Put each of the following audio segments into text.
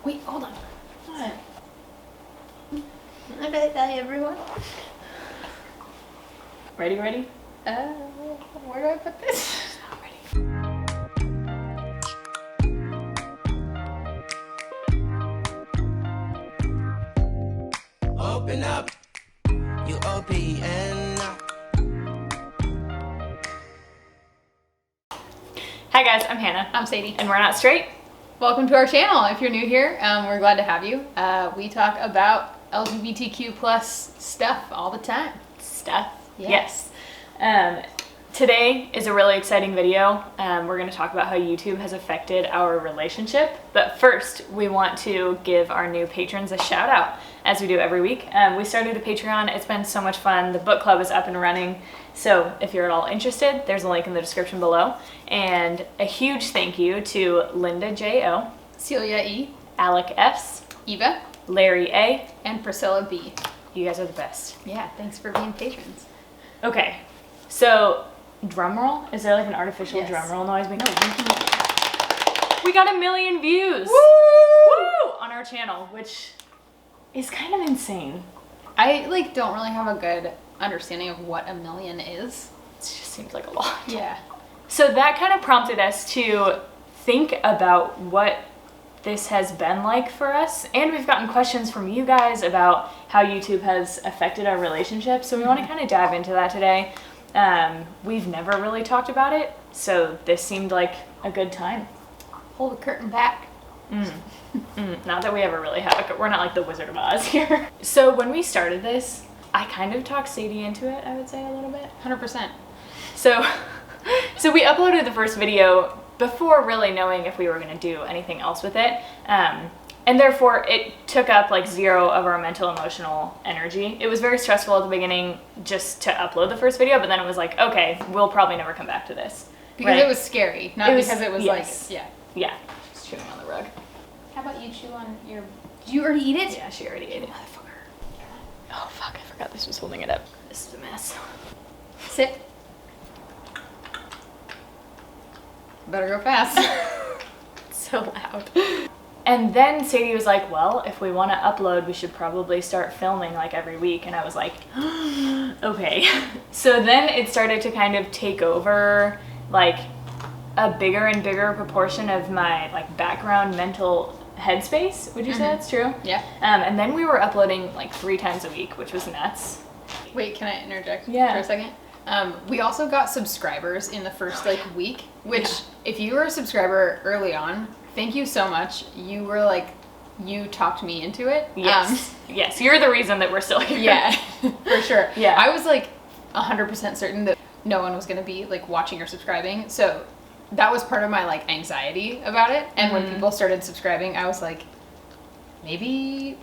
Wait, hold on. What? Okay, bye everyone. Ready? Where do I put this? Not ready. Open up, you open up. Hi guys, I'm Hannah. I'm Sadie. And we're not straight. Welcome to our channel. If you're new here, we're glad to have you. We talk about LGBTQ plus stuff all the time. Stuff. Yeah. Yes. Today is a really exciting video. We're going to talk about how YouTube has affected our relationship. But first, we want to give our new patrons a shout out, as we do every week. We started a Patreon. It's been so much fun. The book club is up and running. So if you're at all interested, there's a link in the description below. And a huge thank you to Linda J.O., Celia E., Alec S., Eva, Larry A., and Priscilla B. You guys are the best. Yeah, thanks for being patrons. Okay, so drum roll? Is there like an artificial Yes. drum roll noise? No, we can... We got 1 million views! Woo! Woo! On our channel, which is kind of insane. I don't really have a good understanding of what 1 million is. It just seems like a lot. Yeah. So that kind of prompted us to think about what this has been like for us, and we've gotten questions from you guys about how YouTube has affected our relationship, so we want to kind of dive into that today. We've never really talked about it, so this seemed like a good time. Hold the curtain back. Not that we ever really have, we're not like the Wizard of Oz here. So when we started this, I kind of talked Sadie into it, I would say, a little bit. 100%. So we uploaded the first video before really knowing if we were going to do anything else with it. And therefore it took up like zero of our mental emotional energy. It was very stressful at the beginning just to upload the first video, but then it was like, okay, we'll probably never come back to this. Because right? it was scary, not because it was yes. like, yeah. Yeah, just chewing on the rug. How about you chew on your... Did you already eat it? Yeah, she already ate it. Motherfucker. Oh fuck, I forgot this was holding it up. This is a mess. Sit. Better go fast. So loud. And then Sadie was like, well, if we want to upload, we should probably start filming like every week. And I was like, okay. So then it started to kind of take over like a bigger and bigger proportion of my like background mental headspace. Would you say that's true? Yeah. And then we were uploading like 3 times a week, which was nuts. Wait, can I interject for Yeah. a second? We also got subscribers in the first week, which if you were a subscriber early on, thank you so much. You were you talked me into it. Yes. Yes, you're the reason that we're still here. Yeah, for sure. Yeah. I was 100% certain that no one was going to be watching or subscribing. So that was part of my anxiety about it. And when people started subscribing, I was like, maybe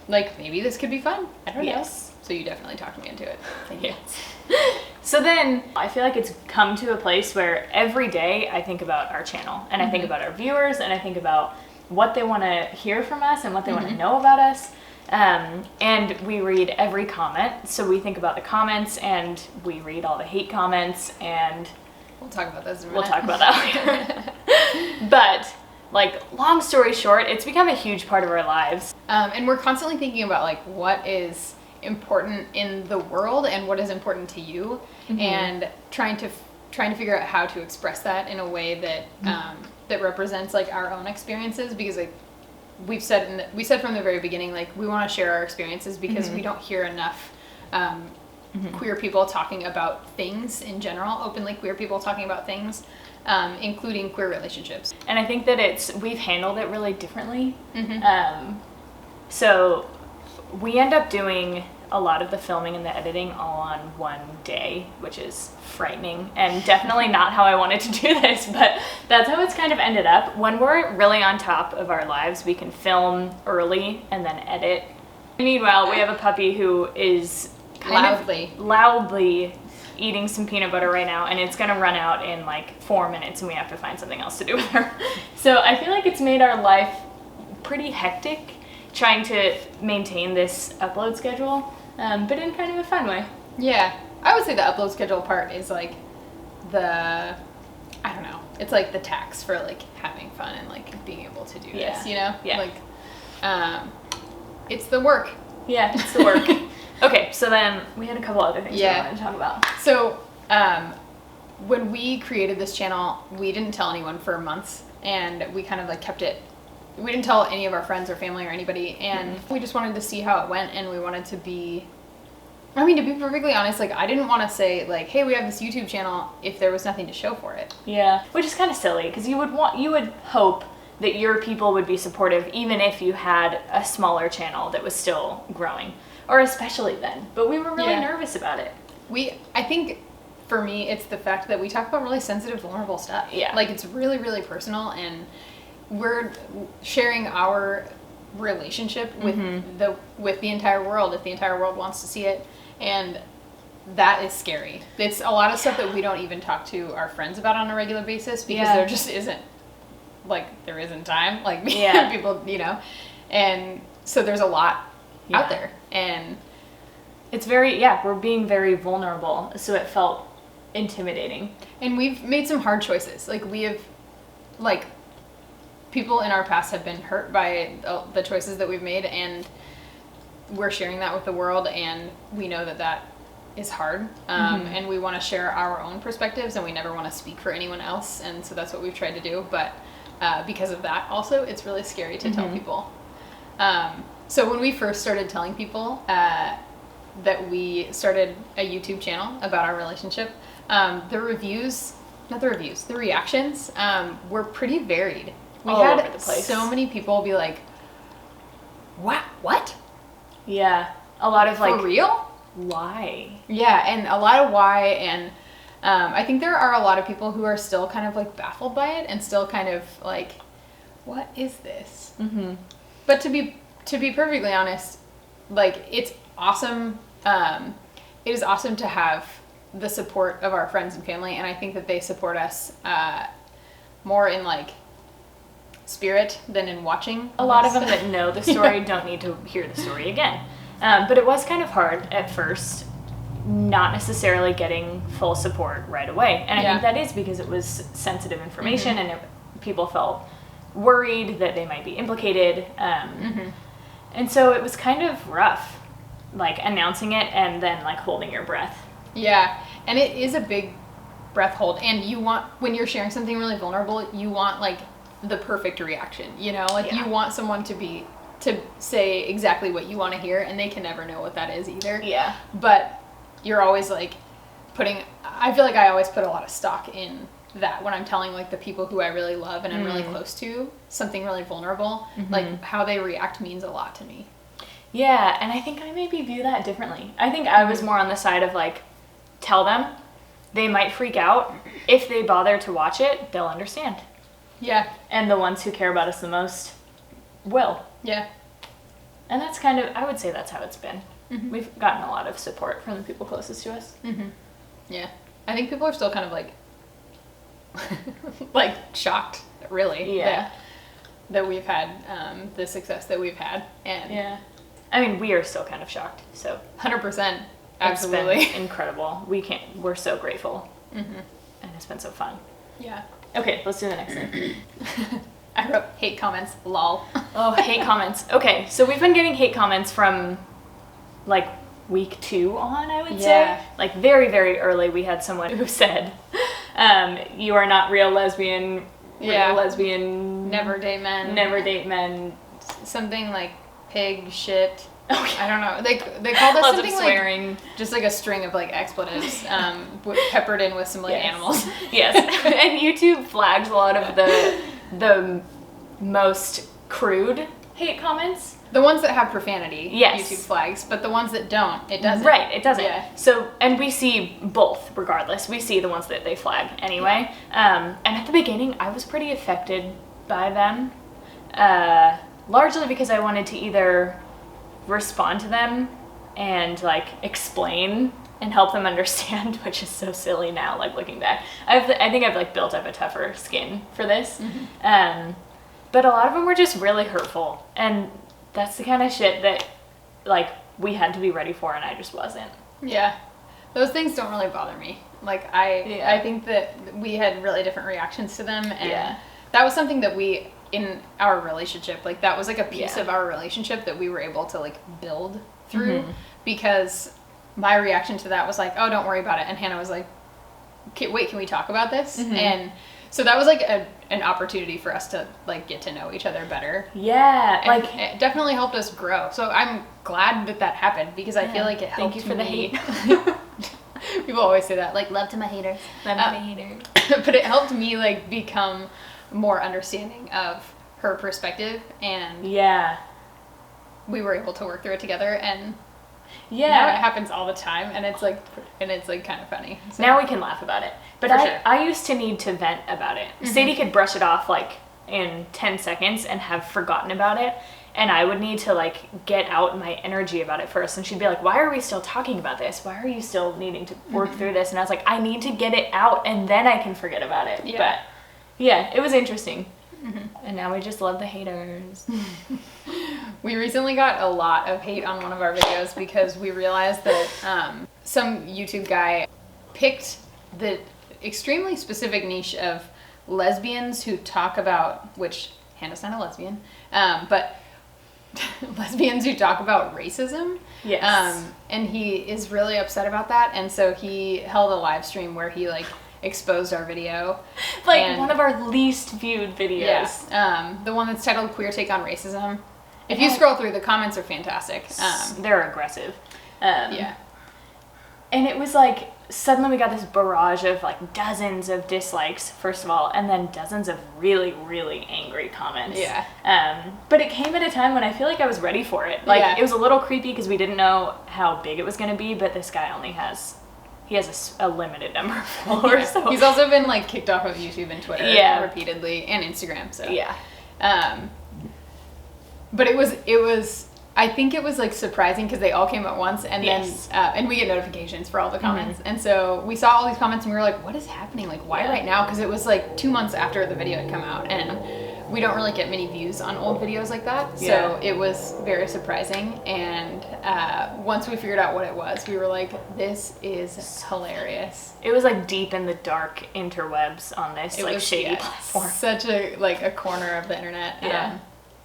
this could be fun. I don't know. So you definitely talked me into it. Thank you. So then I feel like it's come to a place where every day I think about our channel and I think about our viewers and I think about what they want to hear from us and what they want to know about us. And we read every comment. So we think about the comments and we read all the hate comments, and We'll talk about this in a minute. we'll talk about that later. But long story short, it's become a huge part of our lives. And we're constantly thinking about what is important in the world and what is important to you, and trying to figure out how to express that in a way that that represents our own experiences, because we said from the very beginning we want to share our experiences because we don't hear enough queer people talking about things in general, openly queer people talking about things, including queer relationships. And I think that we've handled it really differently. So we end up doing a lot of the filming and the editing all on one day, which is frightening and definitely not how I wanted to do this, but that's how it's kind of ended up. When we're really on top of our lives, we can film early and then edit. Meanwhile, we have a puppy who is loudly eating some peanut butter right now, and it's gonna run out in 4 minutes and we have to find something else to do with her. So I feel like it's made our life pretty hectic trying to maintain this upload schedule, but in kind of a fun way. Yeah, I would say the upload schedule part is I don't know, it's the tax for having fun and being able to do this, you know? Yeah. it's the work. Yeah, it's the work. Okay, so then we had a couple other things we wanted to talk about. So, when we created this channel, we didn't tell anyone for months, and we kind of like kept it. We didn't tell any of our friends or family or anybody, and we just wanted to see how it went, and we wanted to be. I mean, to be perfectly honest, like I didn't want to say like, "Hey, we have this YouTube channel," if there was nothing to show for it. Yeah, which is kind of silly because you would hope that your people would be supportive even if you had a smaller channel that was still growing, or especially then. But we were really nervous about it. I think for me, it's the fact that we talk about really sensitive, vulnerable stuff. Yeah. Like it's really, really personal, and we're sharing our relationship with the entire world if the entire world wants to see it, and that is scary. It's a lot of stuff that we don't even talk to our friends about on a regular basis because there just isn't, like, there isn't time. Like, people, you know, and so there's a lot out there, and it's very, we're being very vulnerable, so it felt intimidating. And we've made some hard choices. Like, we have, like, people in our past have been hurt by the choices that we've made, and we're sharing that with the world, and we know that that is hard, and we want to share our own perspectives, and we never want to speak for anyone else, and so that's what we've tried to do. But because of that also, it's really scary to tell people. So when we first started telling people that we started a YouTube channel about our relationship, the reactions were pretty varied. We all had over the place. So many people be like, what? Yeah, a lot of like, for real? Why? Yeah, and a lot of why, and I think there are a lot of people who are still kind of like baffled by it and still kind of like, what is this? But to be perfectly honest, like, it's awesome. It is awesome to have the support of our friends and family, and I think that they support us more in like spirit than in watching. A lot of them that know the story don't need to hear the story again. But it was kind of hard at first, not necessarily getting full support right away. And I think that is because it was sensitive information, and people felt worried that they might be implicated. And so it was kind of rough, like announcing it and then like holding your breath. Yeah, and it is a big breath hold. And you want, when you're sharing something really vulnerable, you want like the perfect reaction, you know? Like you want someone to say exactly what you want to hear, and they can never know what that is either. Yeah. But you're always like I feel like I always put a lot of stock in that when I'm telling like the people who I really love and I'm really close to something really vulnerable, like how they react means a lot to me. Yeah, and I think I maybe view that differently. I think I was more on the side of like, tell them, they might freak out. If they bother to watch it, they'll understand. Yeah. And the ones who care about us the most will. Yeah. And that's kind of, I would say that's how it's been. We've gotten a lot of support from the people closest to us. Yeah. I think people are still kind of like, like shocked, really. Yeah. That we've had the success that we've had. And I mean, we are still kind of shocked. So 100%. Absolutely. It's been incredible. We're so grateful. And it's been so fun. Yeah. Okay, let's do the next thing. I wrote hate comments, lol. Oh, hate comments. Okay, so we've been getting hate comments from like week 2 on, I would say. Like very, very early, we had someone who said, you are not real lesbian, real lesbian. Never date men. Never date men. Something like pig, shit. I don't know. They called us something like just like a string of like expletives, peppered in with some like animals. Yes. And YouTube flags a lot of the most crude hate comments. The ones that have profanity, YouTube flags, but the ones that don't, it doesn't. Right, it doesn't. Yeah. So, and we see both, regardless. We see the ones that they flag anyway. And at the beginning, I was pretty affected by them, largely because I wanted to either respond to them and like explain and help them understand, which is so silly now, like looking back. I think I've like built up a tougher skin for this. But a lot of them were just really hurtful, and that's the kind of shit that like we had to be ready for, and I just wasn't. Yeah. Those things don't really bother me. Like I think that we had really different reactions to them, and that was something that we in our relationship. Like that was like a piece Yeah. of our relationship that we were able to like build through, because my reaction to that was like, oh, don't worry about it. And Hannah was like, wait, can we talk about this? And so that was like an opportunity for us to like get to know each other better. Yeah, And like it definitely helped us grow. So I'm glad that happened, because I feel like it helped thank you for the me. hate. People always say that, like, love to my haters. Love to my haters. But it helped me like become more understanding of her perspective, and Yeah. we were able to work through it together, and Yeah. now it happens all the time, and it's like kind of funny. So, Now we can laugh about it. But For sure. I used to need to vent about it. Sadie could brush it off like in 10 seconds and have forgotten about it. And I would need to like get out my energy about it first. And she'd be like, why are we still talking about this? Why are you still needing to work through this? And I was like, I need to get it out and then I can forget about it. Yeah. But yeah, it was interesting. And now we just love the haters. we recently got a lot of hate on one of our videos because we realized that some YouTube guy picked the extremely specific niche of lesbians who talk about, which Hannah's not a lesbian, but lesbians who talk about racism. Yes. And he is really upset about that, and so he held a live stream where he like exposed our video. Like And- one of our least viewed videos. Yeah. The one that's titled Queer Take on Racism. If you scroll through, the comments are fantastic. They're aggressive. Yeah. And it was like, suddenly we got this barrage of like dozens of dislikes, first of all, and then dozens of really, really angry comments. Yeah. But it came at a time when I feel like I was ready for it. Like, Yeah. it was a little creepy because we didn't know how big it was going to be, but this guy only has, he has a limited number of followers. So. He's also been like kicked off of YouTube and Twitter repeatedly, and Instagram. So Yeah. But it was. I think it was like surprising because they all came at once, and Yes. then and we get notifications for all the comments, and so we saw all these comments and we were like, "What is happening? Like, why right now?" Because it was like 2 months after the video had come out, and we don't really get many views on old videos like that, so Yeah. it was very surprising. And once we figured out what it was, we were like, "This is hilarious." It was like deep in the dark interwebs on this It like was shady yeah, platform. such a corner of the internet. Yeah.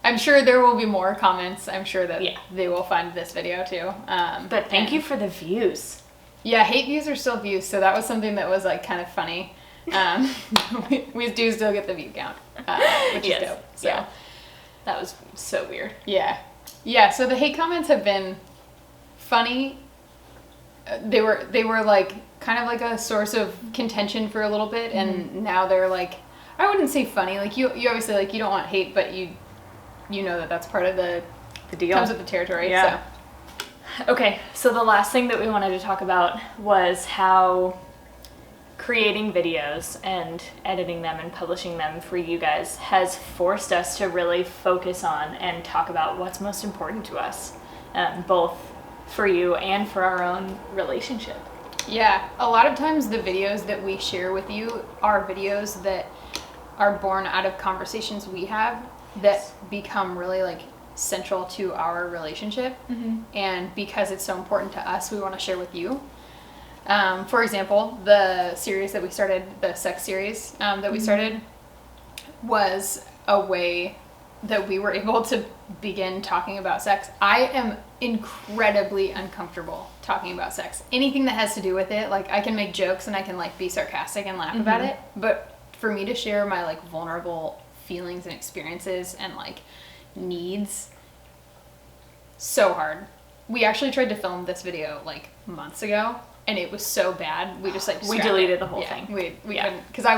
I'm sure there will be more comments. I'm sure that Yeah. they will find this video too. But thank and- you for the views. Yeah, hate views are still views, so that was something that was like kind of funny. We do still get the view count, which Yes. is dope. So Yeah. That was so weird. yeah. So the hate comments have been funny. They were like kind of like a source of contention for a little bit, and now they're like, I wouldn't say funny. Like you obviously like you don't want hate, but you know that that's part of the deal. comes with the territory. Yeah. Okay, so the last thing that we wanted to talk about was how creating videos and editing them and publishing them for you guys has forced us to really focus on and talk about what's most important to us, both for you and for our own relationship. Yeah, a lot of times the videos that we share with you are videos that are born out of conversations we have that become really like central to our relationship. And because it's so important to us, we want to share with you. For example, the series that we started, the sex series that we started, was a way that we were able to begin talking about sex. I am incredibly uncomfortable talking about sex. Anything that has to do with it, like I can make jokes and I can like be sarcastic and laugh about it, but for me to share my like vulnerable feelings and experiences and like needs, so hard. We actually tried to film this video like months ago, and it was so bad. We just like We scrapped deleted it. the whole Yeah, thing. We Yeah. couldn't, because it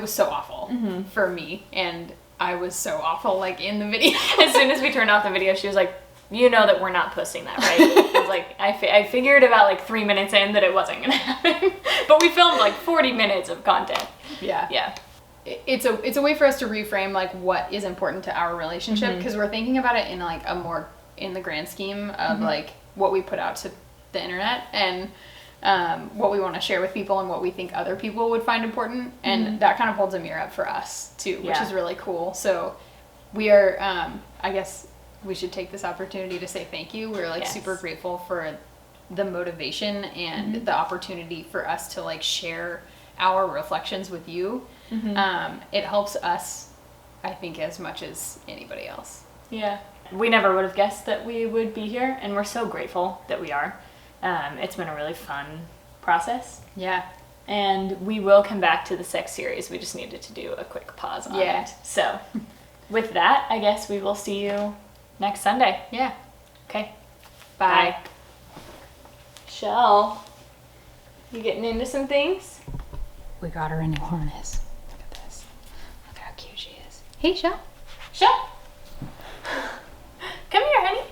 was so awful for me, and I was so awful like in the video. As soon as we turned off the video, she was like, you know that we're not posting that, right? I was like, I figured about like 3 minutes in that it wasn't gonna happen, but we filmed like 40 minutes of content. Yeah. It's a way for us to reframe like what is important to our relationship, because we're thinking about it in like a more in the grand scheme of like what we put out to the internet, and what we want to share with people and what we think other people would find important, and that kind of holds a mirror up for us too, which is really cool. So we are I guess we should take this opportunity to say thank you. We're like super grateful for the motivation and the opportunity for us to like share our reflections with you. It helps us I think, as much as anybody else. Yeah. We never would have guessed that we would be here, and we're so grateful that we are. It's been a really fun process. Yeah. And we will come back to the sex series. We just needed to do a quick pause on it. So with that, I guess we will see you next Sunday. Yeah. Okay. Bye. Shell, you getting into some things? We got her a new harness. Look at this. Look how cute she is. Hey, Shell. Shell. Come here, honey.